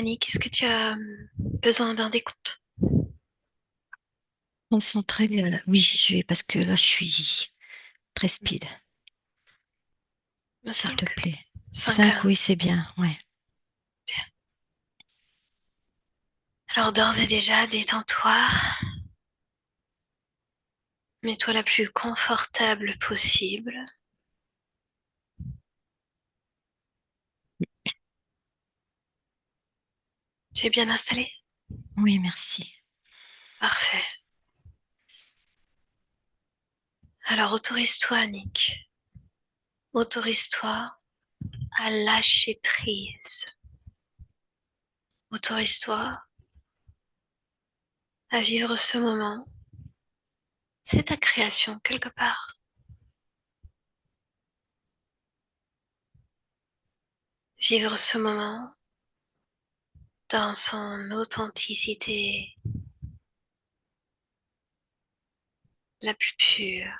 Annick, est-ce que tu as besoin d'un décompte? Concentré, oui, je vais parce que là, je suis très speed, s'il te 5. plaît. 5 5, à... oui, c'est bien, ouais. Alors d'ores et déjà, détends-toi. Mets-toi la plus confortable possible. Tu es bien installé? Oui, merci. Parfait. Alors autorise-toi, Annick. Autorise-toi à lâcher prise. Autorise-toi à vivre ce moment. C'est ta création quelque part. Vivre ce moment dans son authenticité la plus pure.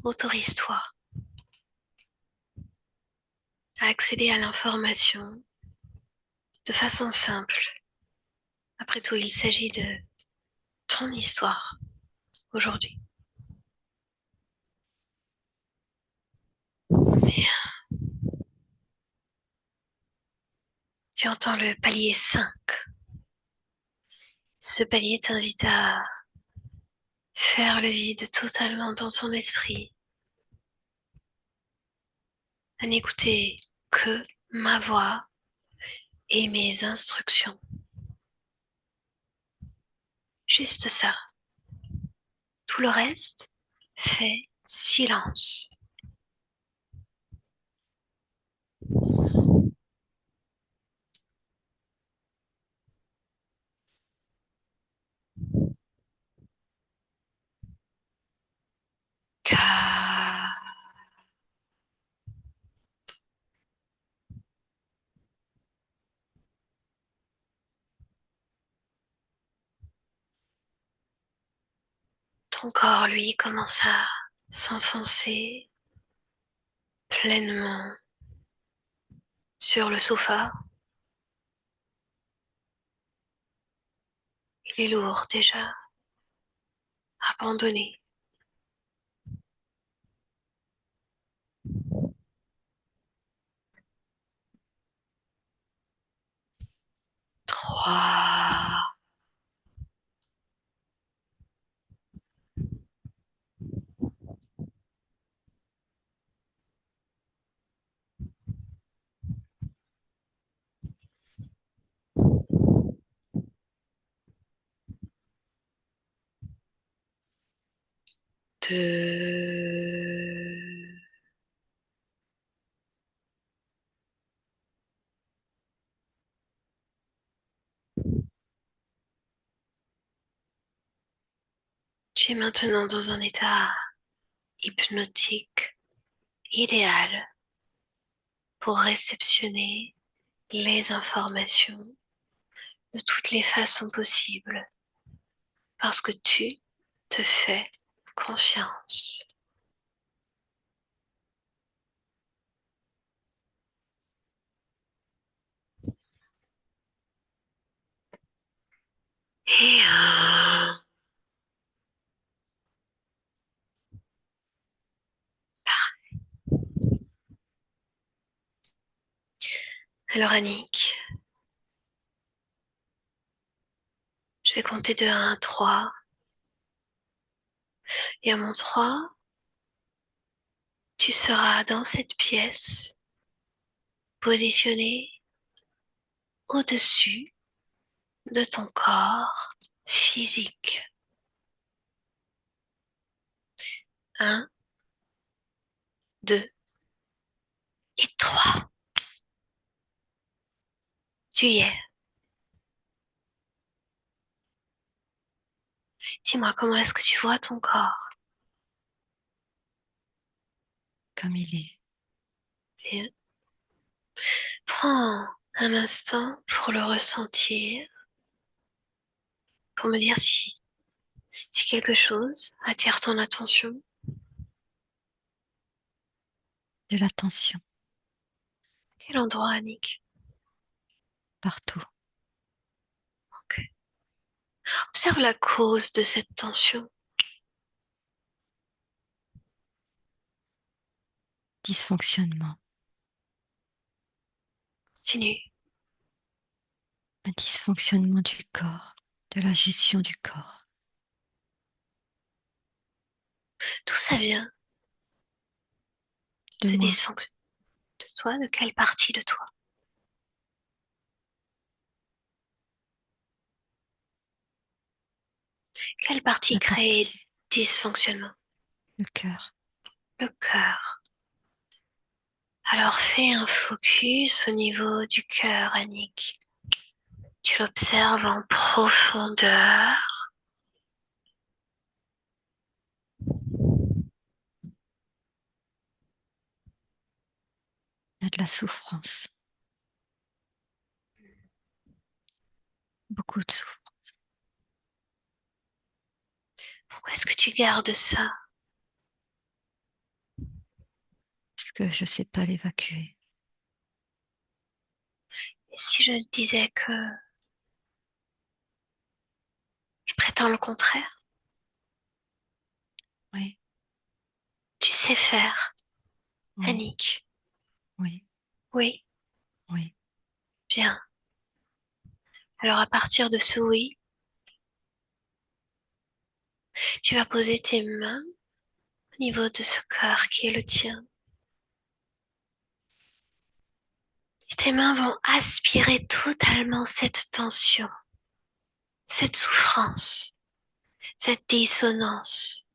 Autorise-toi à accéder à l'information de façon simple. Après tout, il s'agit de ton histoire aujourd'hui. Mais tu entends le palier 5. Ce palier t'invite à faire le vide totalement dans ton esprit, à n'écouter que ma voix et mes instructions. Juste ça. Tout le reste, fait silence. Car ton corps, lui, commence à s'enfoncer pleinement sur le sofa. Il est lourd déjà, abandonné. 3. Deux. Tu es maintenant dans un état hypnotique idéal pour réceptionner les informations de toutes les façons possibles parce que tu te fais confiance. Et alors Annick, je vais compter de 1 à 3 et à mon 3, tu seras dans cette pièce positionné au-dessus de ton corps physique. 1, 2 et 3. Tu y es. Dis-moi, comment est-ce que tu vois ton corps? Comme il est. Et prends un instant pour le ressentir, pour me dire si quelque chose attire ton attention. De l'attention. Quel endroit, Annick? partout. Ok. Observe la cause de cette tension. Dysfonctionnement. Continue. Un dysfonctionnement du corps, de la gestion du corps. D'où ça vient, De ce moi, dysfonction? De toi? De quelle partie de toi? Quelle partie la crée partie, dysfonctionnement? le cœur. Le cœur. Alors fais un focus au niveau du cœur, Annick. Tu l'observes en profondeur. Il y a de la souffrance. Beaucoup de souffrance. Pourquoi est-ce que tu gardes ça? Parce que je ne sais pas l'évacuer. Et si je disais que je prétends le contraire? Oui, Tu sais faire, oui, Annick. oui, Oui, oui. bien. Alors à partir de ce oui, tu vas poser tes mains au niveau de ce cœur qui est le tien. Et tes mains vont aspirer totalement cette tension, cette souffrance, cette dissonance,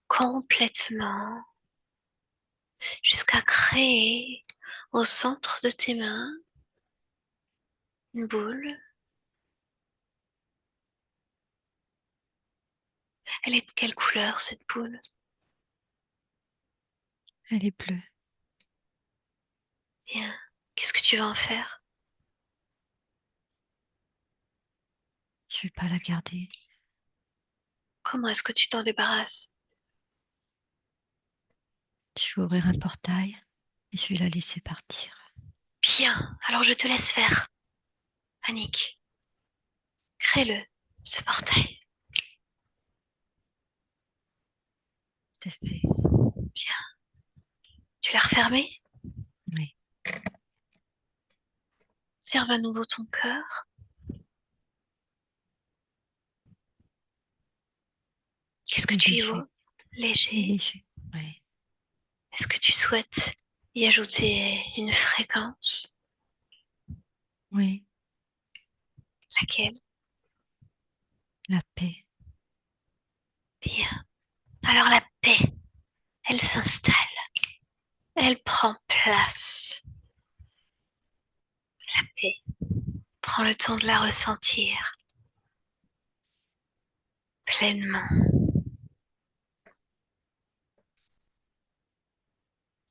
complètement, jusqu'à créer au centre de tes mains une boule. Elle est de quelle couleur cette boule? Elle est bleue. Bien. Qu'est-ce que tu vas en faire? Je ne vais pas la garder. Comment est-ce que tu t'en débarrasses? Je vais ouvrir un portail et je vais la laisser partir. Bien. Alors je te laisse faire, Annick. Crée-le, ce portail. C'est fait. Bien. Tu l'as refermé? Oui. Observe à nouveau ton cœur. Qu'est-ce que Il est tu y léger. vois? Il est Léger. léger. Oui. Est-ce que tu souhaites y ajouter une fréquence? Oui. Laquelle? La paix. Bien. Alors la paix, elle s'installe. Elle prend place. La paix. Prends le temps de la ressentir pleinement.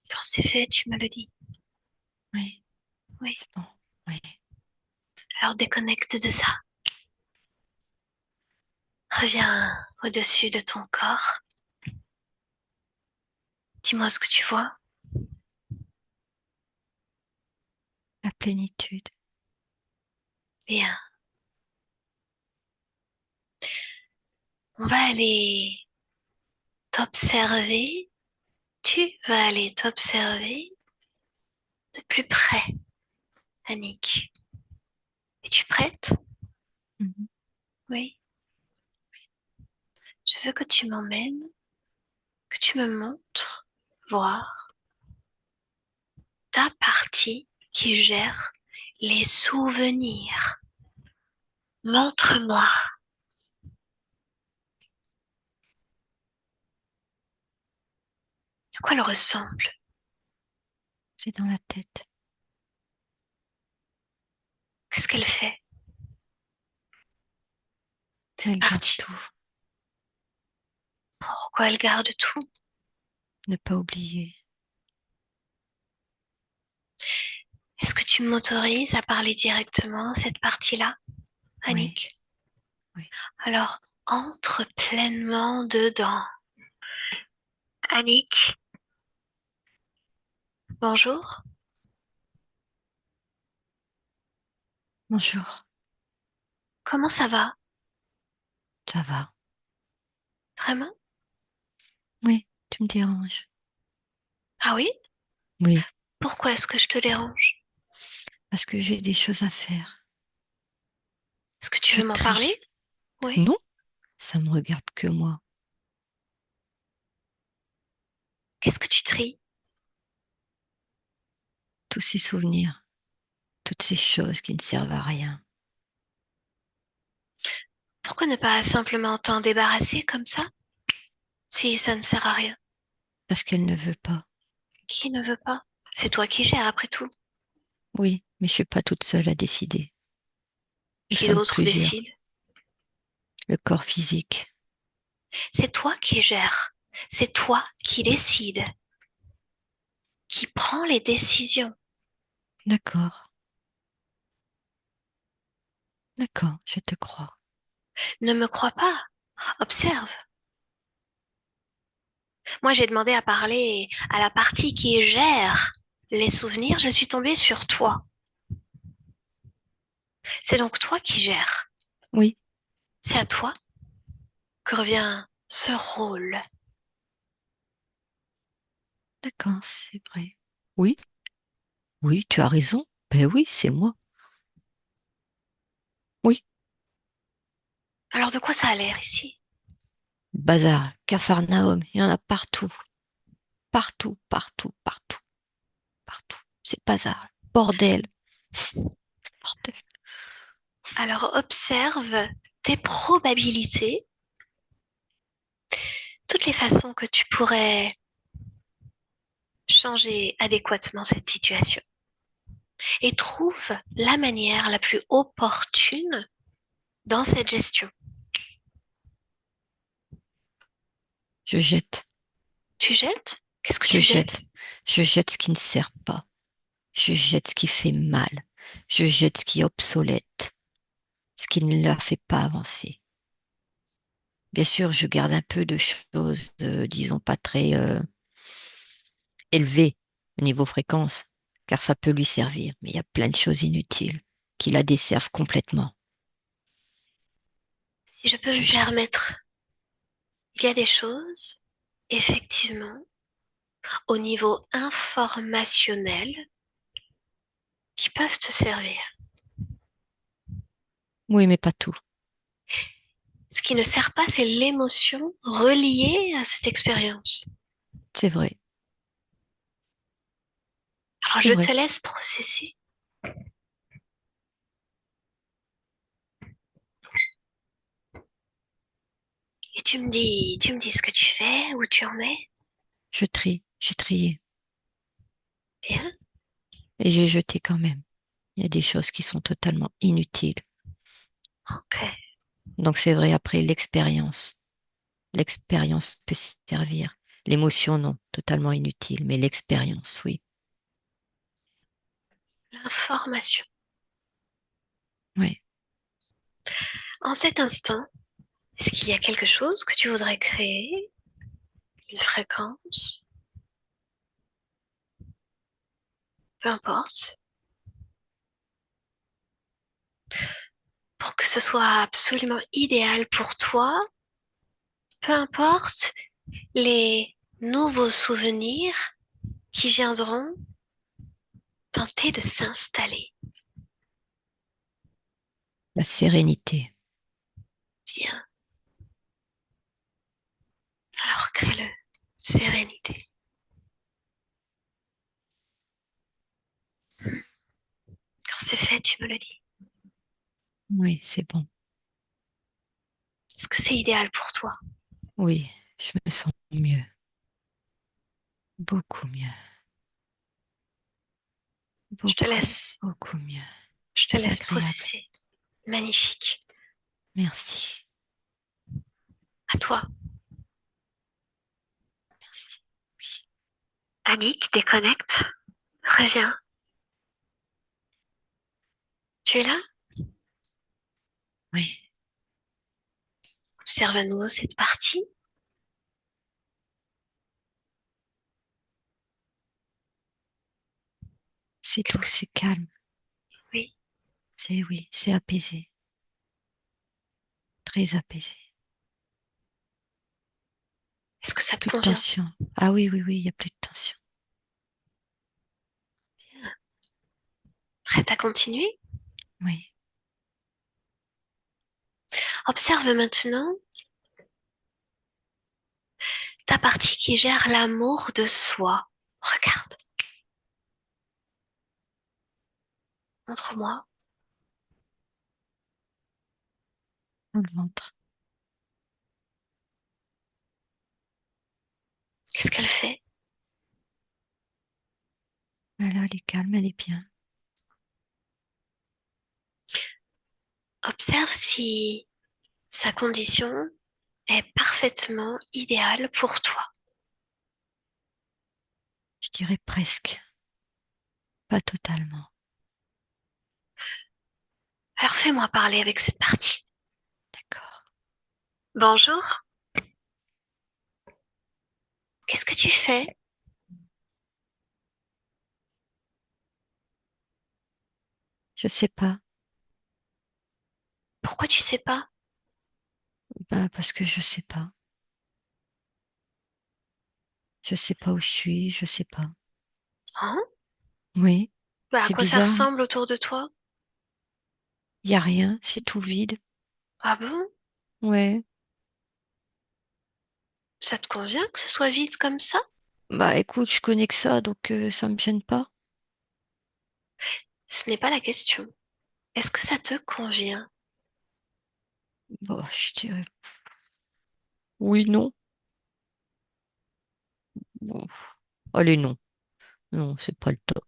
Quand c'est fait, tu me le dis. Oui. Oui. C'est bon. Oui. Alors déconnecte de ça. Reviens au-dessus de ton corps. Dis-moi ce que tu vois. La plénitude. Bien. On va aller t'observer. Tu vas aller t'observer de plus près, Annick. Es-tu prête? Mhm. Oui. Je veux que tu m'emmènes, que tu me montres, voir ta partie qui gère les souvenirs. Montre-moi. À quoi elle ressemble? C'est dans la tête. Qu'est-ce qu'elle fait? Cette Elle garde partie. tout. Pourquoi elle garde tout? Ne pas oublier. Est-ce que tu m'autorises à parler directement à cette partie-là, Oui. Annick? Oui. Alors, entre pleinement dedans. Annick, bonjour. Bonjour. Comment ça va? Ça va? Vraiment? Oui, tu me déranges. Ah oui? Oui, Pourquoi est-ce que je te dérange? parce que j'ai des choses à faire. Est-ce que tu Je veux m'en parler? trie. Oui. Non, ça me regarde que moi. Qu'est-ce que tu tries? Tous ces souvenirs, toutes ces choses qui ne servent à rien. Pourquoi ne pas simplement t'en débarrasser comme ça, si ça ne sert à rien? Parce qu'elle ne veut pas. Qui ne veut pas? C'est toi qui gères après tout. Oui, mais je suis pas toute seule à décider. Nous Qui sommes d'autre plusieurs. décide? Le corps physique. C'est toi qui gères. C'est toi qui décide, qui prend les décisions. D'accord, d'accord, je te crois. Ne me crois pas. Observe. Moi, j'ai demandé à parler à la partie qui gère les souvenirs. Je suis tombée sur toi. C'est donc toi qui gères. Oui, C'est à toi que revient ce rôle. d'accord, c'est vrai. Oui, oui, tu as raison. Ben oui, c'est moi. Oui. Alors de quoi ça a l'air ici? Bazar, Capharnaüm, il y en a partout. Partout, partout, partout, partout. C'est bazar. Bordel, bordel. Alors observe tes probabilités, toutes les façons que tu pourrais changer adéquatement cette situation et trouve la manière la plus opportune dans cette gestion. Je jette, Tu jettes? Qu'est-ce que je tu jettes? jette, je jette ce qui ne sert pas. Je jette ce qui fait mal. Je jette ce qui est obsolète, ce qui ne la fait pas avancer. Bien sûr, je garde un peu de choses, disons, pas très élevées au niveau fréquence, car ça peut lui servir. Mais il y a plein de choses inutiles qui la desservent complètement. Si je peux Je me jette. permettre, il y a des choses, effectivement, au niveau informationnel qui peuvent te servir. Oui, mais pas tout. Ce qui ne sert pas, c'est l'émotion reliée à cette expérience. C'est vrai, Alors c'est je te vrai. laisse processer et tu me dis ce que tu fais, où tu en es. Je trie, j'ai trié. Bien, Et j'ai jeté quand même. Il y a des choses qui sont totalement inutiles. ok. Donc c'est vrai, après l'expérience. L'expérience peut servir. L'émotion, non, totalement inutile. Mais l'expérience, oui. L'information. Oui. En cet instant, est-ce qu'il y a quelque chose que tu voudrais créer? Une fréquence? Peu importe. Pour que ce soit absolument idéal pour toi, peu importe les nouveaux souvenirs qui viendront tenter de s'installer. La sérénité. Bien. Alors crée-le. Sérénité. Quand c'est fait, tu me le dis. Oui, c'est bon. Est-ce que c'est idéal pour toi? Oui, je me sens mieux. Beaucoup mieux. Je te Beaucoup, laisse. beaucoup mieux. Je te C'est laisse agréable. processer. Magnifique. Merci. À toi. Merci. Oui. Annick, déconnecte. Reviens. Tu es là? Oui. Observe à nouveau cette partie. C'est Qu'est-ce tout, que... c'est calme. Oui. C'est oui, c'est apaisé, très apaisé. Est-ce que ça te Plus de convient? tension. Ah oui, oui, oui, il n'y a plus de tension. Prête à continuer? Oui. Observe maintenant ta partie qui gère l'amour de soi. Regarde, montre-moi. Dans le ventre. Qu'est-ce qu'elle fait? Voilà, elle est calme, elle est bien. Observe si sa condition est parfaitement idéale pour toi. Je dirais presque, pas totalement. Alors fais-moi parler avec cette partie. D'accord. Bonjour, qu'est-ce que tu fais? Je sais pas. Pourquoi tu sais pas? Ben, parce que je sais pas. Je sais pas où je suis, je sais pas. Hein? Oui, Bah, à c'est quoi ça bizarre. ressemble autour de toi? Il y a rien, c'est tout vide. Ah bon? Ouais. Ça te convient que ce soit vide comme ça? Bah écoute, je connais que ça, donc ça me gêne pas. Ce n'est pas la question. Est-ce que ça te convient? Bah, je dirais oui, non. Bon. Allez, non. Non, c'est pas le top.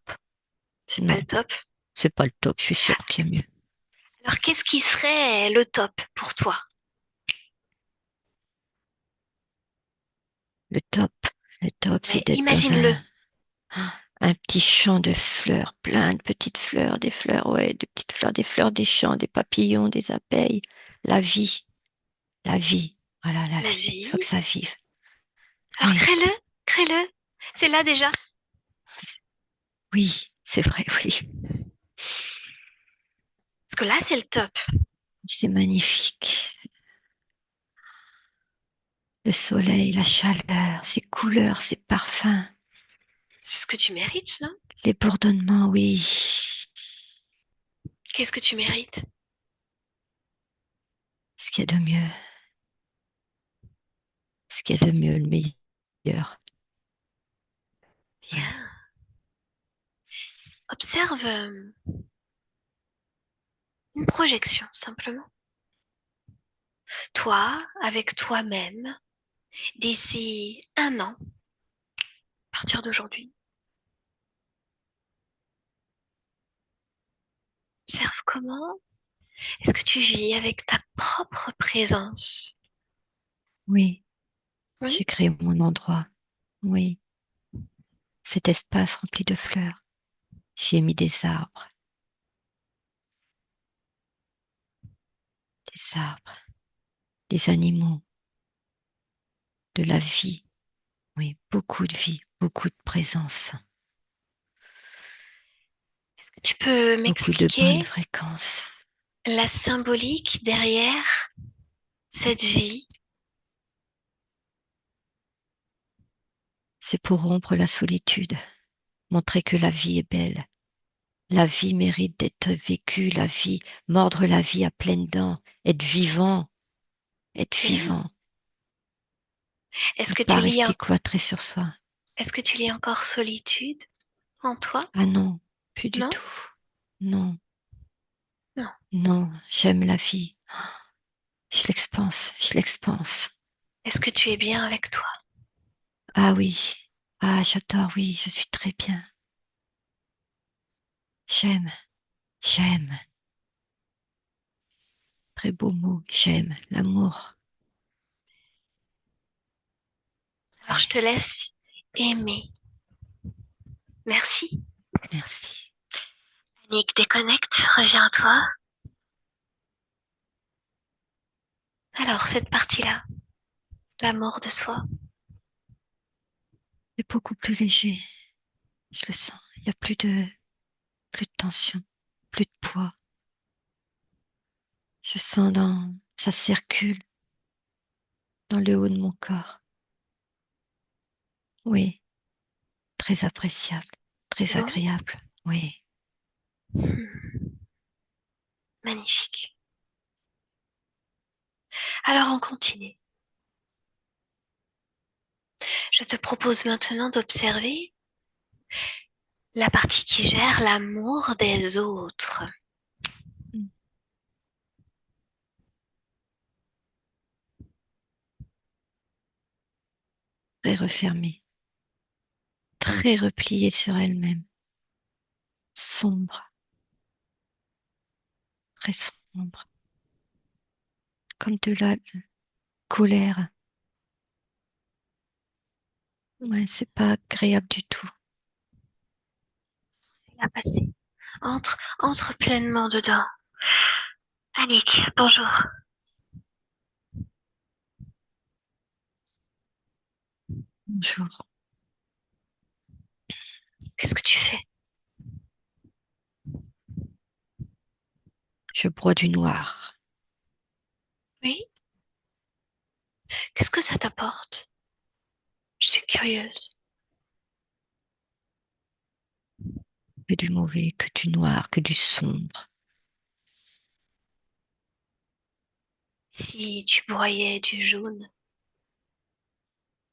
C'est pas Non, le top. c'est pas le top. Je suis sûre qu'il y a mieux. Alors, qu'est-ce qui serait le top pour toi? Le top, le top, Ouais, c'est d'être dans imagine-le. un petit champ de fleurs, plein de petites fleurs, des fleurs, ouais, de petites fleurs, des fleurs, des champs, des papillons, des abeilles. La vie, la vie. Voilà, la La vie. Il faut que vie. ça vive. Alors, Oui, crée-le, crée-le. C'est là déjà. oui, c'est vrai, oui. Parce que là, c'est le top. C'est magnifique. Le soleil, la chaleur, ces couleurs, ces parfums, C'est ce que tu mérites, non? les bourdonnements, oui. Qu'est-ce que tu mérites? Ce qu'il y a de mieux, ce qu'il y a de mieux, le meilleur. Ouais. Bien. Observe une projection, simplement. Toi, avec toi-même, d'ici un an, à partir d'aujourd'hui. Observe comment est-ce que tu vis avec ta propre présence. Oui, Oui. j'ai créé mon endroit. Oui, cet espace rempli de fleurs. J'y ai mis des arbres, des animaux, de la vie. Oui, beaucoup de vie, beaucoup de présence, Est-ce que tu peux beaucoup de bonnes m'expliquer fréquences. la symbolique derrière cette vie? C'est pour rompre la solitude, montrer que la vie est belle. La vie mérite d'être vécue, la vie, mordre la vie à pleines dents, être vivant, être Bien. vivant, Est-ce ne que pas tu lis, rester cloîtré sur soi. est-ce que tu lis encore solitude en toi? Ah non, plus du Non? tout. Non, Non. non, j'aime la vie. Je l'expanse, je l'expanse. Est-ce que tu es bien avec toi? Ah oui, ah j'adore, oui, je suis très bien. J'aime, j'aime. Très beau mot, j'aime, l'amour. Alors je te Ouais, laisse aimer. Merci. merci. Annick, déconnecte, reviens à toi. Alors cette partie-là, l'amour de soi. C'est beaucoup plus léger, je le sens. Il n'y a plus de tension, plus de poids. Je sens ça circule dans le haut de mon corps. Oui, très appréciable, très Bon, agréable. Oui, magnifique. Alors on continue. Je te propose maintenant d'observer la partie qui gère l'amour des autres. très refermée, très repliée sur elle-même, sombre, très sombre, comme de la colère. Ouais, c'est pas agréable du tout. Fais-la passer. Entre pleinement dedans. Annick, bonjour. Bonjour. Qu'est-ce que tu fais? Je broie du noir. Oui? Qu'est-ce que ça t'apporte? Je suis curieuse. Que du mauvais, que du noir, que du sombre. Si tu broyais du jaune,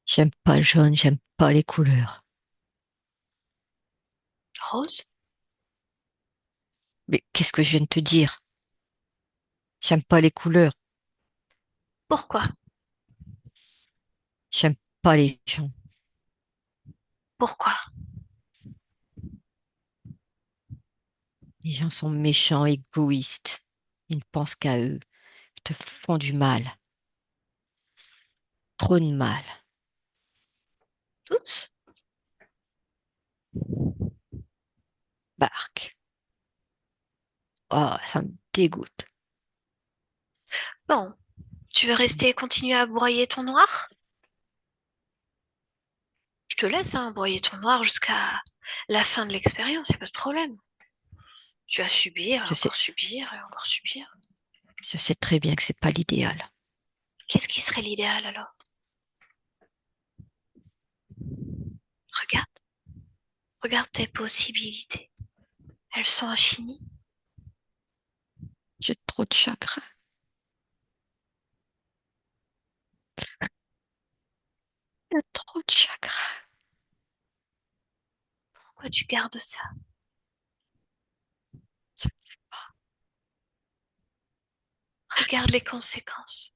J'aime pas le jaune, j'aime pas les couleurs. rose, Mais qu'est-ce que je viens de te dire? J'aime pas les couleurs, pourquoi? j'aime pas les gens. Pourquoi? Les gens sont méchants, égoïstes. Ils ne pensent qu'à eux, ils te font du mal, trop de mal. Tous? Barque. Oh, ça me dégoûte. Bon, tu veux rester et continuer à broyer ton noir? Je te laisse broyer ton noir jusqu'à la fin de l'expérience, y a pas de problème. Tu vas subir, et Je sais, encore subir, et encore subir. je sais très bien que c'est pas l'idéal. Qu'est-ce qui serait l'idéal alors? Regarde, regarde tes possibilités. Elles sont infinies. J'ai trop de chagrin. J'ai trop de chagrin. Pourquoi tu gardes ça? Regarde les conséquences.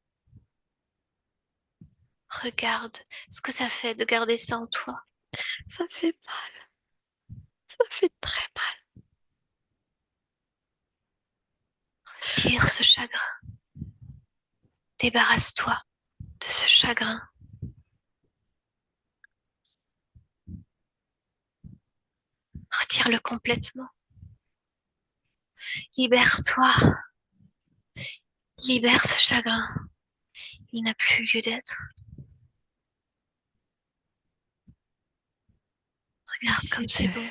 Regarde ce que ça fait de garder ça en toi. Ça fait mal, ça fait très mal. Tire ce chagrin. Débarrasse-toi de ce chagrin. Retire-le complètement. Libère-toi. Libère ce chagrin. Il n'a plus lieu d'être. Oui, Regarde comme c'est c'est mieux. bon.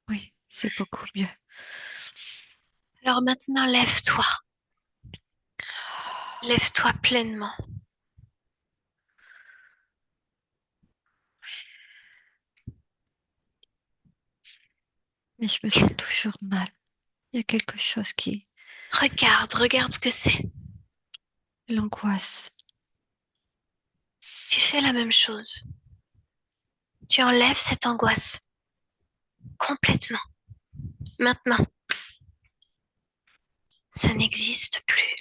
Oui, c'est beaucoup mieux. Alors maintenant, lève-toi. Lève-toi pleinement. Mais je me sens toujours mal. Il y a quelque chose qui... Regarde ce que c'est. L'angoisse. Tu fais la même chose. Tu enlèves cette angoisse complètement. Maintenant, ça n'existe plus.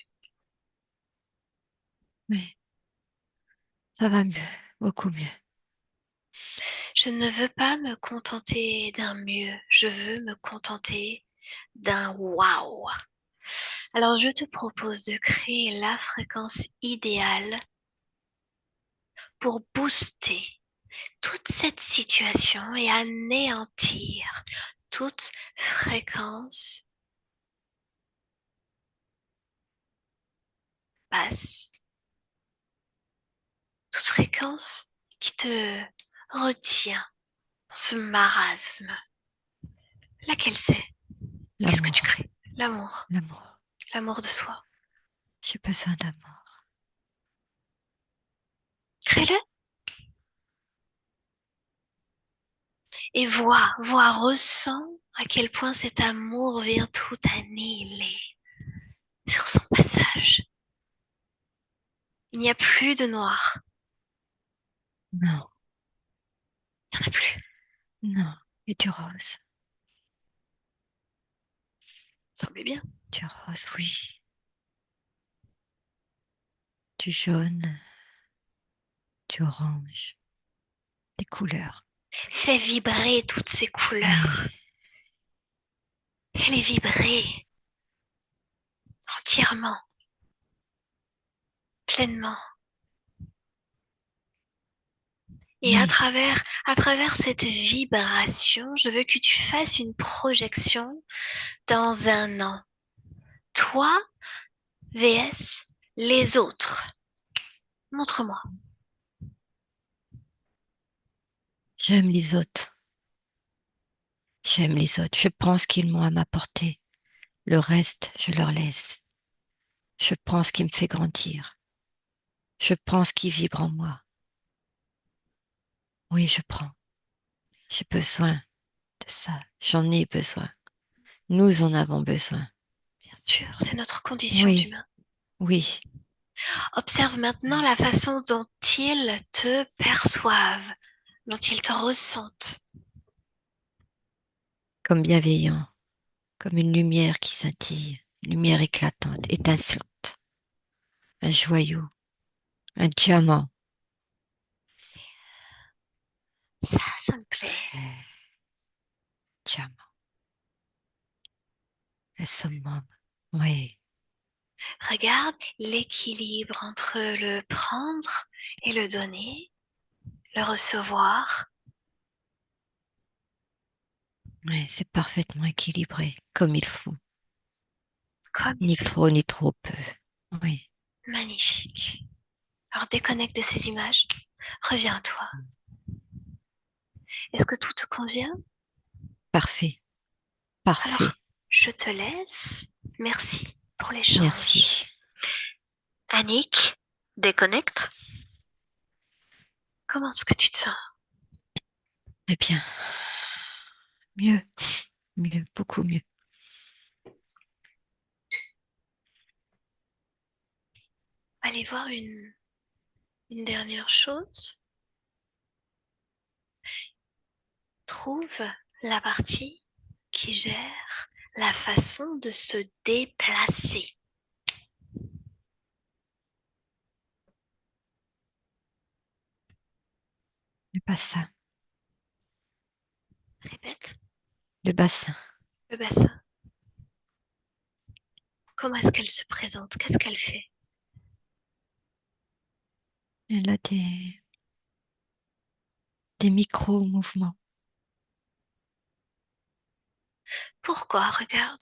Oui, ça va mieux, beaucoup mieux. Je ne veux pas me contenter d'un mieux. Je veux me contenter d'un waouh. Alors, je te propose de créer la fréquence idéale pour booster toute cette situation et anéantir toute fréquence basse, toute fréquence qui te retient dans ce marasme. Laquelle c'est? Qu'est-ce que tu L'amour, crées? L'amour, l'amour. l'amour de soi. J'ai besoin d'amour. Crée-le et ressens à quel point cet amour vient tout annihiler sur son passage. Il n'y a plus de noir. Non, Il n'y en a plus. non. Et du rose. Ça me plaît bien. Du rose, oui. Du jaune, du orange. Des couleurs. Fais vibrer toutes ces couleurs. Oui, Fais-les vibrer entièrement, pleinement. Et oui. à travers cette vibration, je veux que tu fasses une projection dans un an. Toi vs les autres. Montre-moi. J'aime les autres. J'aime les autres. Je prends ce qu'ils m'ont à m'apporter. Le reste, je leur laisse. Je prends ce qui me fait grandir. Je prends ce qui vibre en moi. Oui, je prends. J'ai besoin de ça. J'en ai besoin. Nous en avons besoin. Bien sûr, c'est notre condition Oui, d'humain. oui. Observe maintenant la façon dont ils te perçoivent, dont ils te ressentent. Comme bienveillant, comme une lumière qui scintille, une lumière éclatante, étincelante, un joyau, un diamant. Ça me plaît. Diamant, le summum. Oui, Regarde l'équilibre entre le prendre et le donner, le recevoir, oui, c'est parfaitement équilibré, comme il faut. comme il Ni faut. trop, ni trop peu. Oui, Magnifique. Alors déconnecte de ces images, reviens à toi. Est-ce que tout te convient? parfait, Alors, parfait. je te laisse. Merci pour l'échange. Merci. Annick, déconnecte. Comment est-ce que tu te sens? Eh bien, mieux, mieux, beaucoup mieux. Allez voir une dernière chose. Trouve la partie qui gère la façon de se déplacer. Le bassin, Répète, le bassin. le bassin. Comment est-ce qu'elle se présente? Qu'est-ce qu'elle fait? Elle a des micro-mouvements Pourquoi? Regarde.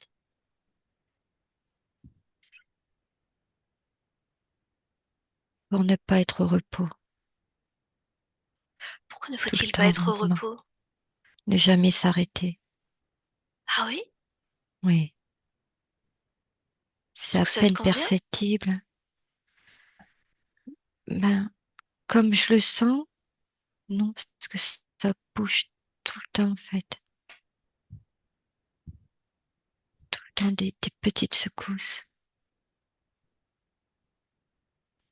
pour ne pas être au repos, Pourquoi ne tout le faut-il pas temps en être au mouvement, repos? ne jamais s'arrêter. Ah oui? Oui, c'est Est-ce à que ça te peine convient? perceptible. Ben, comme je le sens, non, parce que ça bouge tout le temps en fait, tout le temps des petites secousses.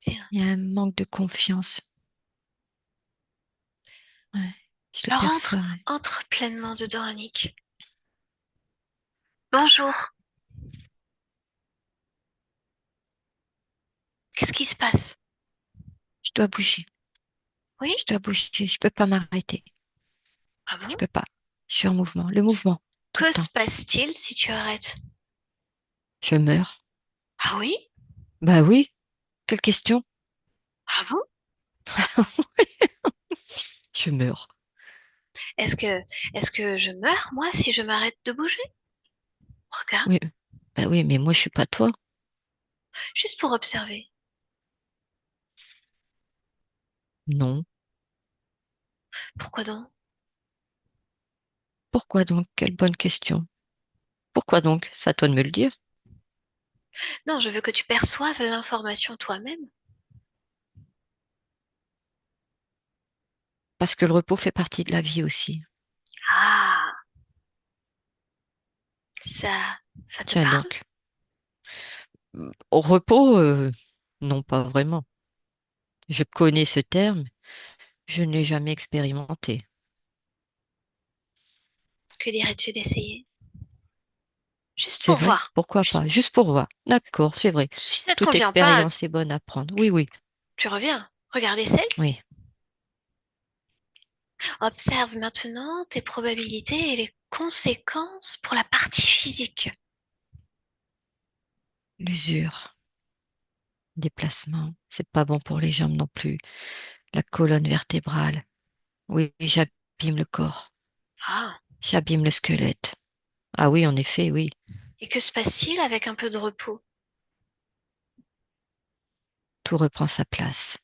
Bien. Il y a un manque de confiance. Ouais, je le Alors perçois. Ouais. entre pleinement dedans, Annick. Bonjour. Qu'est-ce qui se passe? Je dois bouger, Oui? je dois bouger, je peux pas m'arrêter, Ah je bon? peux pas. Je suis en mouvement, le mouvement, tout Que le se temps. passe-t-il si tu arrêtes? Je meurs. Ah oui? Bah oui, quelle question? Ah bon? Je meurs. Est-ce que, est-ce que je meurs, moi, si je m'arrête de bouger? Regarde, Oui, bah oui, mais moi je suis pas toi. juste pour observer. Non. Pourquoi donc? Pourquoi donc? Quelle bonne question. Pourquoi donc? C'est à toi de me le dire. Non, je veux que tu perçoives l'information toi-même. Parce que le repos fait partie de la vie aussi. Ah, ça, ça te Tiens parle? donc, au repos, non pas vraiment. Je connais ce terme, je ne l'ai jamais expérimenté. Que dirais-tu d'essayer? Juste C'est pour vrai, voir. pourquoi Juste- pas? Juste pour voir. D'accord, c'est vrai. Si ça te Toute convient pas, expérience est bonne à prendre. Oui, oui, tu reviens. Regarde, essaye. oui. Observe maintenant tes probabilités et les conséquences pour la partie physique. L'usure, déplacement, c'est pas bon pour les jambes non plus. La colonne vertébrale. Oui, j'abîme le corps. Ah, J'abîme le squelette. Ah oui, en effet, oui. et que se passe-t-il avec un peu de repos? Tout reprend sa place.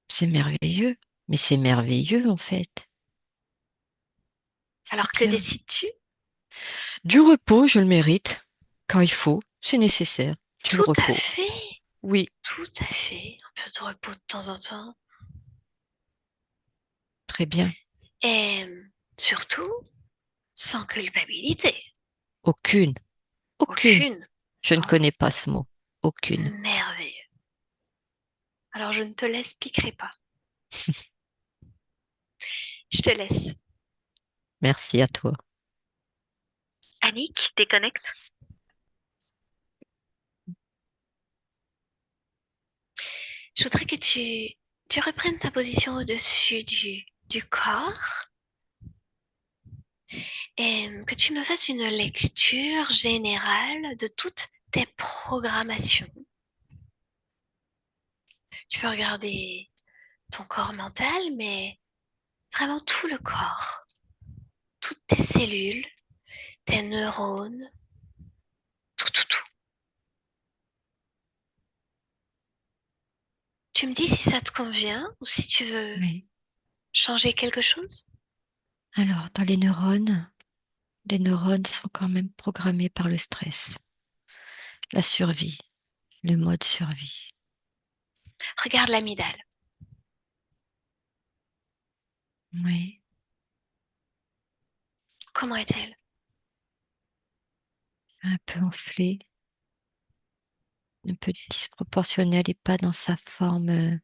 C'est merveilleux. Mais c'est merveilleux, en fait. C'est Alors que bien. décides-tu? Du repos, je le mérite. Quand il faut, c'est nécessaire. Du Tout à repos. fait, Oui, tout à fait. Un peu de repos de temps en temps. très bien. Et surtout, sans culpabilité. Aucune. Aucune. Aucune. Je ne Bon, connais pas ce mot. Aucune. merveilleux. Alors je ne te l'expliquerai pas. Je te laisse. Merci à toi. Annick, déconnecte. Je voudrais que tu reprennes ta position au-dessus du corps et que tu me fasses une lecture générale de toutes tes programmations. Tu peux regarder ton corps mental, mais vraiment tout le corps, toutes tes cellules, tes neurones, tout, tout, tout. Tu me dis si ça te convient ou si tu veux Oui. changer quelque chose. Alors, dans les neurones sont quand même programmés par le stress, la survie, le mode survie. Regarde l'amygdale. Oui. Comment est-elle? Un peu enflé, un peu disproportionnel et pas dans sa forme,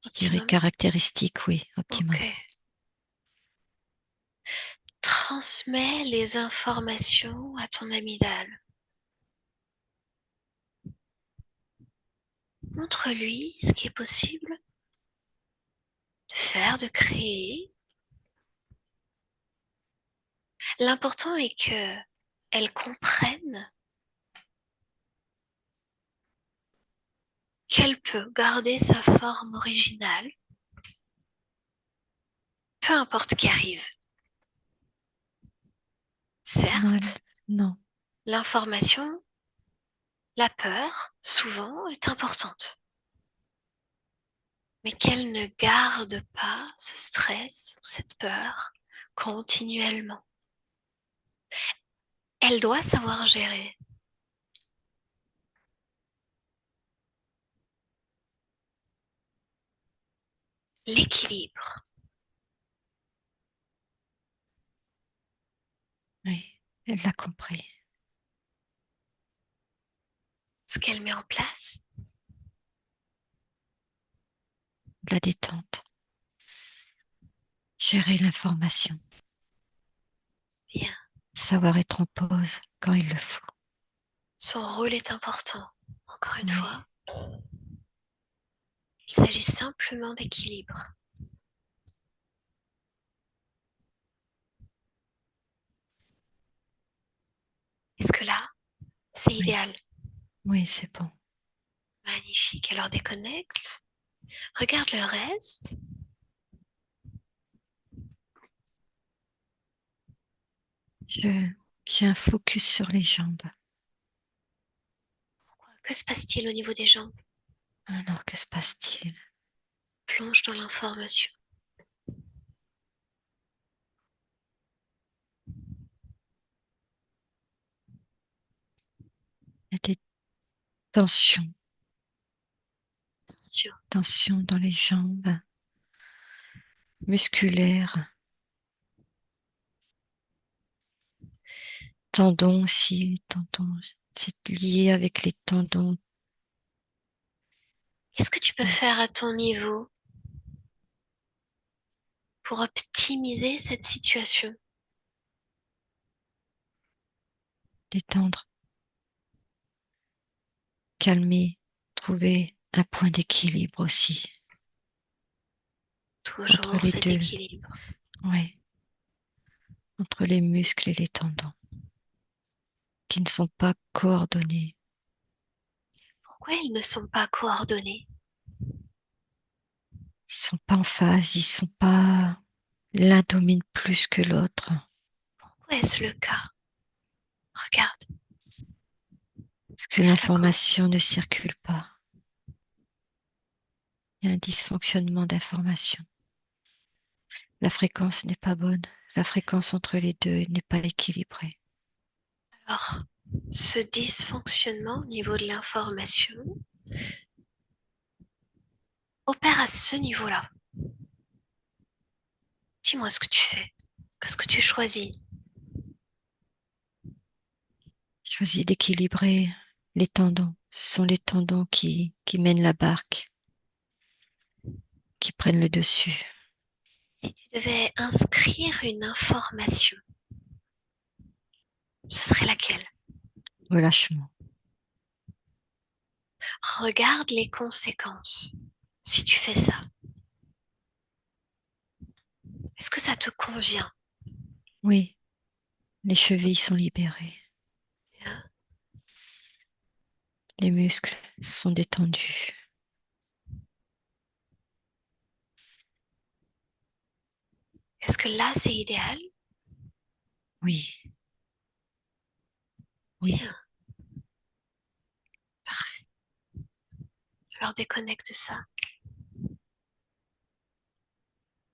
je dirais, Optimum. caractéristique, oui, Ok. optimum. Transmets les informations à ton amygdale. Montre-lui ce qui est possible de faire, de créer. L'important est que elle comprenne qu'elle peut garder sa forme originale, peu importe ce qui arrive. Non, Certes, non, l'information, la peur, souvent, est importante, mais qu'elle ne garde pas ce stress ou cette peur continuellement. Elle doit savoir gérer l'équilibre. oui, elle l'a compris. Ce qu'elle met en place, La détente, gérer l'information, bien, savoir être en pause quand il le faut. son rôle est important. Encore une Oui, fois, il s'agit simplement d'équilibre. Est-ce que là, c'est oui, idéal? oui, c'est bon. Magnifique. Alors déconnecte. Regarde le reste. Je, j'ai un focus sur les jambes. Que se passe-t-il au niveau des jambes? Alors, que se passe-t-il? Plonge dans l'information. Tension, Sur- tension dans les jambes, musculaire, tendons aussi, les tendons, c'est lié avec les tendons, Qu'est-ce que tu peux faire à ton niveau pour optimiser cette situation? détendre, calmer, trouver un point d'équilibre aussi entre Toujours les cet deux, équilibre. ouais, entre les muscles et les tendons qui ne sont pas coordonnés. Pourquoi ils ne sont pas coordonnés? Ils sont pas en phase, ils sont pas, l'un domine plus que l'autre. Pourquoi est-ce le cas? Regarde, Parce que regarde la cause. l'information ne circule pas. Il y a un dysfonctionnement d'information. La fréquence n'est pas bonne. La fréquence entre les deux n'est pas équilibrée. Alors, ce dysfonctionnement au niveau de l'information opère à ce niveau-là. Dis-moi ce que tu fais. Qu'est-ce que tu choisis? Choisis d'équilibrer les tendons. Ce sont les tendons qui mènent la barque, qui prennent le dessus. Si tu devais inscrire une information, ce serait laquelle? Relâchement. Regarde les conséquences si tu fais ça. Est-ce que ça te convient? Oui, les chevilles sont libérées. Bien. Les muscles sont détendus. Est-ce que là, c'est idéal? Oui, Bien, oui. parfait. Alors déconnecte ça.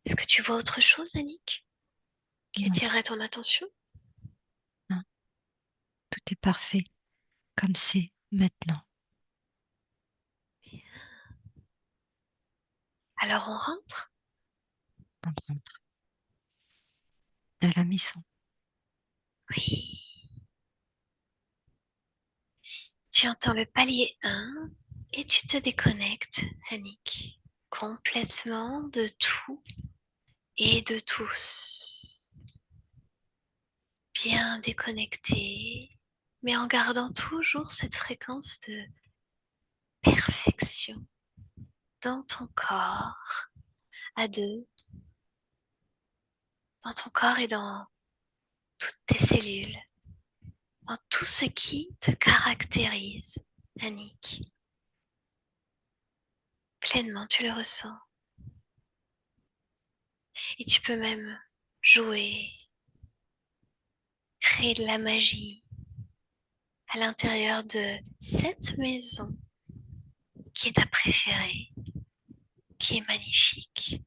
Est-ce que tu vois autre chose, Annick, qui Non, attirerait ton attention? non, tout est parfait comme c'est maintenant. Bien. Alors on rentre? On rentre à la maison. Oui. Tu entends le palier 1 et tu te déconnectes, Annick, complètement de tout et de tous. Bien déconnecté, mais en gardant toujours cette fréquence de perfection dans ton corps, à deux, dans ton corps et dans toutes tes cellules, dans tout ce qui te caractérise, Annick. Pleinement, tu le ressens. Et tu peux même jouer, créer de la magie à l'intérieur de cette maison qui est ta préférée, qui est magnifique,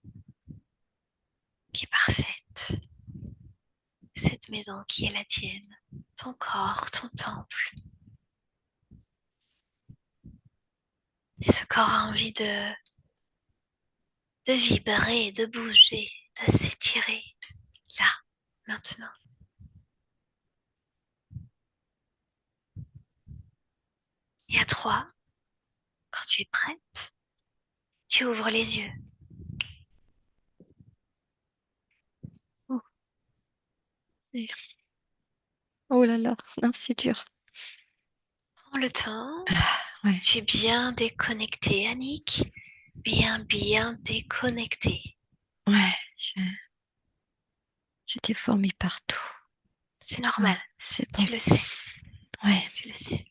qui est parfaite. Cette maison qui est la tienne, ton corps, ton temple. Et ce corps a envie de vibrer, de bouger, de s'étirer, là, maintenant. Et à trois, quand tu es prête, tu ouvres les yeux. Oh, oh là là, non, c'est dur. Prends le temps. Ah, ouais, Tu es bien déconnecté, Annick. Bien, bien déconnecté. ouais, j'étais fourmi partout. C'est Ouais, normal. c'est bon. Tu le sais. Ouais. Tu le sais.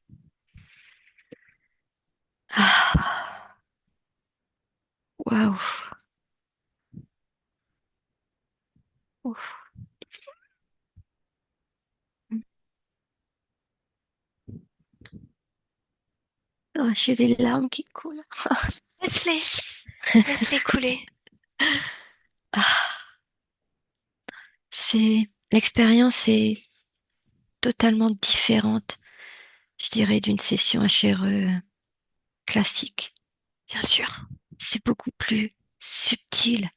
Ah, waouh. Ouf. Oh, j'ai les larmes qui coulent. Laisse-les. Laisse-les couler. Ah, l'expérience est totalement différente, je dirais, d'une session HRE. classique. bien sûr. C'est beaucoup plus subtil,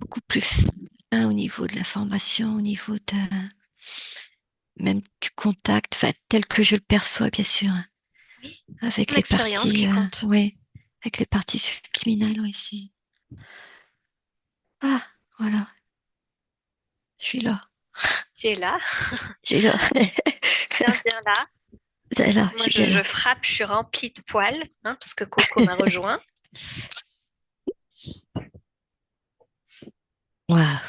beaucoup plus fin au niveau de l'information, au niveau de même du contact, enfin, tel que je le perçois, bien sûr, hein, Oui, avec les l'expérience parties, qui compte. ouais, avec les parties subliminales, ouais, c'est... Ah, voilà, je suis là, Tu es là, je suis là, bien, bien là. là, je Moi, suis bien je là. frappe, je suis remplie de poils, hein, parce que Coco m'a rejoint. Waouh,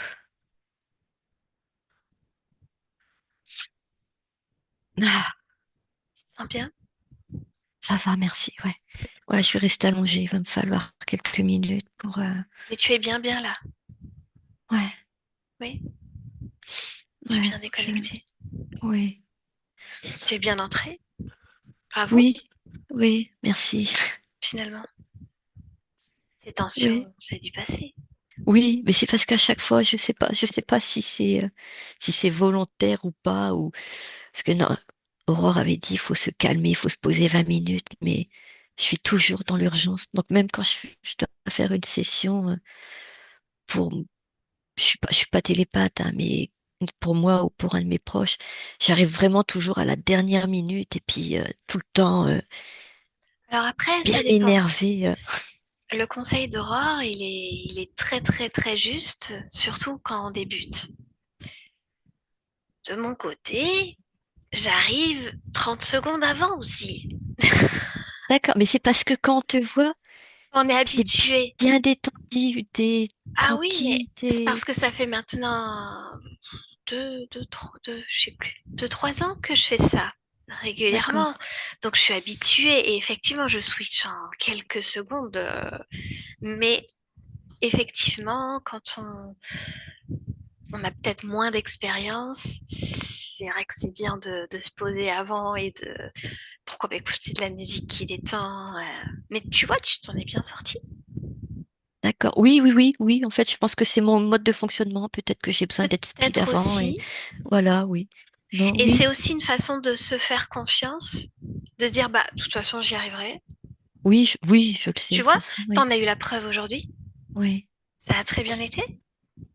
ah, Tu te sens bien? ça va, merci, ouais. Ouais, je vais rester allongée, il va me falloir quelques minutes pour... Mais tu es bien, bien là. ouais, Oui, tu es ouais, bien déconnecté. oui, Tu es bien entré. Bravo, oui, oui, merci, finalement. Ces oui. tensions, ça a dû passer. Oui, mais c'est parce qu'à chaque fois, je sais pas si c'est volontaire ou pas, ou parce que non, Aurore avait dit, il faut se calmer, il faut se poser 20 minutes, mais je suis toujours dans l'urgence. Donc même quand je dois faire une session pour, je suis pas télépathe, hein, mais pour moi ou pour un de mes proches, j'arrive vraiment toujours à la dernière minute et puis tout le temps Alors après, bien ça dépend. énervé. Le conseil d'Aurore, il est très, très, très juste, surtout quand on débute. De mon côté, j'arrive 30 secondes avant aussi. D'accord, mais c'est parce que quand on te voit, On est t'es habitué. bien détendu, t'es Ah oui, mais tranquille, c'est t'es... parce que ça fait maintenant je sais plus, 2, 3 ans que je fais ça D'accord, régulièrement. Donc je suis habituée et effectivement, je switch en quelques secondes. Mais effectivement, on a peut-être moins d'expérience, c'est vrai que c'est bien de se poser avant et de pourquoi pas écouter de la musique qui détend. Mais tu vois, tu t'en es bien sorti. d'accord. Oui, oui, oui, oui. En fait, je pense que c'est mon mode de fonctionnement. Peut-être que j'ai besoin d'être speed Peut-être avant et aussi. voilà, oui. Non, Et c'est oui, aussi une façon de se faire confiance, de se dire, bah, de toute façon, j'y arriverai. oui, oui, je le sais, Tu de toute vois, façon, oui. t'en as eu la preuve aujourd'hui. Oui, Ça a très bien été.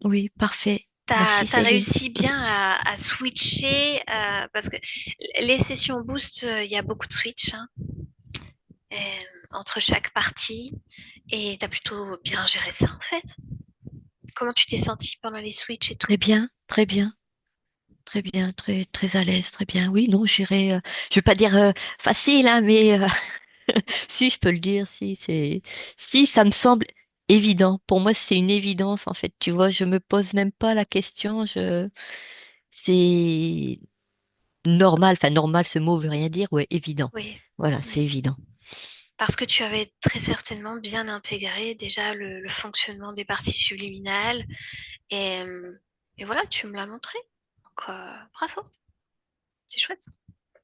oui, parfait. T'as Merci, as Céline. réussi bien à switcher parce que les sessions boost, il y a beaucoup de switch hein, entre chaque partie et t'as plutôt bien géré ça en fait. Comment tu t'es senti pendant les switches et tout? Très bien, très bien, très bien, très, très à l'aise, très bien. Oui, non, j'irai, je vais pas dire facile, hein, mais si, je peux le dire, si, si, ça me semble évident. Pour moi, c'est une évidence, en fait. Tu vois, je me pose même pas la question. C'est normal. Enfin, normal, ce mot veut rien dire. Ouais, évident. Oui, Voilà, c'est oui. évident. Parce que tu avais très certainement bien intégré déjà le fonctionnement des parties subliminales et, et voilà, tu me l'as montré. Donc bravo, c'est chouette.